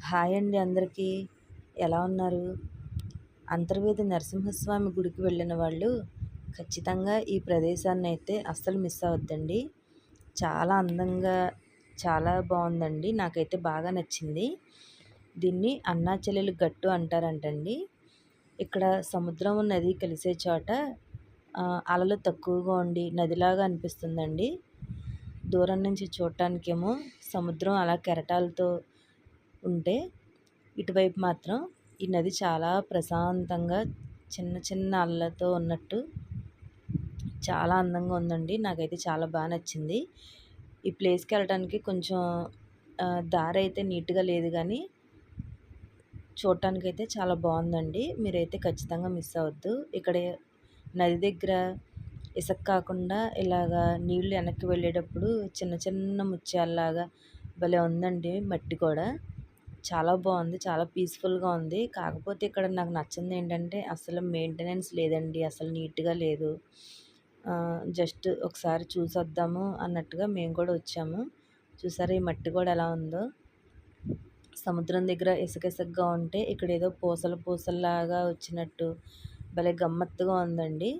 Hi అండి అందరికీ. ఎలా ఉన్నారు? అంతర్వేది నరసింహస్వామి గుడికి వెళ్ళిన వాళ్ళు ఖచ్చితంగా ఈ ప్రదేశాన్నైతే అస్సలు మిస్ అవ్వద్దండి. చాలా అందంగా, చాలా బాగుందండి. నాకైతే బాగా నచ్చింది. దీన్ని అన్నా చెల్లెలు గట్టు అంటారంటండి. ఇక్కడ సముద్రం నది కలిసే చోట అలలు తక్కువగా ఉండి నదిలాగా అనిపిస్తుందండి. దూరం నుంచి చూడటానికేమో సముద్రం అలా కెరటాలతో ఉంటే, ఇటువైపు మాత్రం ఈ నది చాలా ప్రశాంతంగా చిన్న చిన్న అలలతో ఉన్నట్టు చాలా అందంగా ఉందండి. నాకైతే చాలా బాగా నచ్చింది. ఈ ప్లేస్కి వెళ్ళడానికి కొంచెం దారి అయితే నీట్గా లేదు, కానీ చూడటానికైతే చాలా బాగుందండి. మీరైతే ఖచ్చితంగా మిస్ అవ్వద్దు. ఇక్కడ నది దగ్గర ఇసుక కాకుండా ఇలాగా నీళ్లు వెనక్కి వెళ్ళేటప్పుడు చిన్న చిన్న ముత్యాలలాగా భలే ఉందండి. మట్టి కూడా చాలా బాగుంది. చాలా పీస్ఫుల్గా ఉంది. కాకపోతే ఇక్కడ నాకు నచ్చింది ఏంటంటే అసలు మెయింటెనెన్స్ లేదండి. అసలు నీట్గా లేదు. జస్ట్ ఒకసారి చూసొద్దాము అన్నట్టుగా మేము కూడా వచ్చాము. చూసారా ఈ మట్టి కూడా ఎలా ఉందో. సముద్రం దగ్గర ఇసుక ఇసుకగా ఉంటే ఇక్కడ ఏదో పూసలు పూసల్లాగా వచ్చినట్టు భలే గమ్మత్తుగా ఉందండి.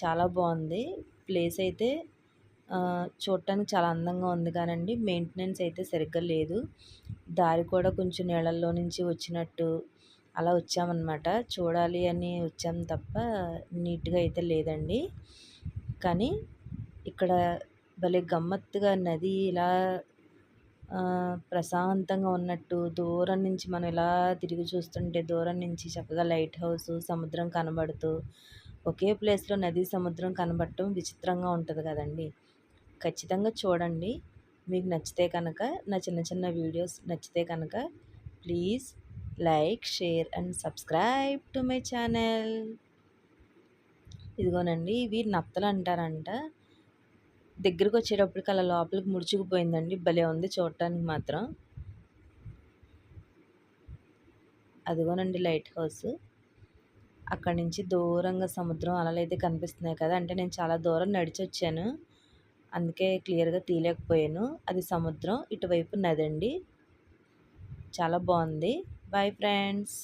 చాలా బాగుంది. ప్లేస్ అయితే చూడటానికి చాలా అందంగా ఉంది, కానండి మెయింటెనెన్స్ అయితే సరిగ్గా లేదు. దారి కూడా కొంచెం నీళ్ళల్లో నుంచి వచ్చినట్టు అలా వచ్చామన్నమాట. చూడాలి అని వచ్చాం తప్ప నీట్గా అయితే లేదండి. కానీ ఇక్కడ భలే గమ్మత్తుగా నది ఇలా ప్రశాంతంగా ఉన్నట్టు దూరం నుంచి మనం ఇలా తిరిగి చూస్తుంటే దూరం నుంచి చక్కగా లైట్ హౌస్, సముద్రం కనబడుతూ ఒకే ప్లేస్లో నది, సముద్రం కనబడటం విచిత్రంగా ఉంటుంది కదండి. ఖచ్చితంగా చూడండి. మీకు నచ్చితే కనుక, నా చిన్న చిన్న వీడియోస్ నచ్చితే కనుక please like, share and subscribe to my channel. ఇదిగోనండి, ఇవి నత్తలు అంటారంట. దగ్గరికి వచ్చేటప్పటికి అలా లోపలికి ముడుచుకుపోయిందండి. భలే ఉంది చూడటానికి మాత్రం. అదిగోనండి లైట్ హౌస్. అక్కడి నుంచి దూరంగా సముద్రం అలలైతే కనిపిస్తున్నాయి కదా. అంటే నేను చాలా దూరం నడిచి వచ్చాను, అందుకే క్లియర్గా తీయలేకపోయాను. అది సముద్రం, ఇటువైపు నది అండి. చాలా బాగుంది. Bye friends.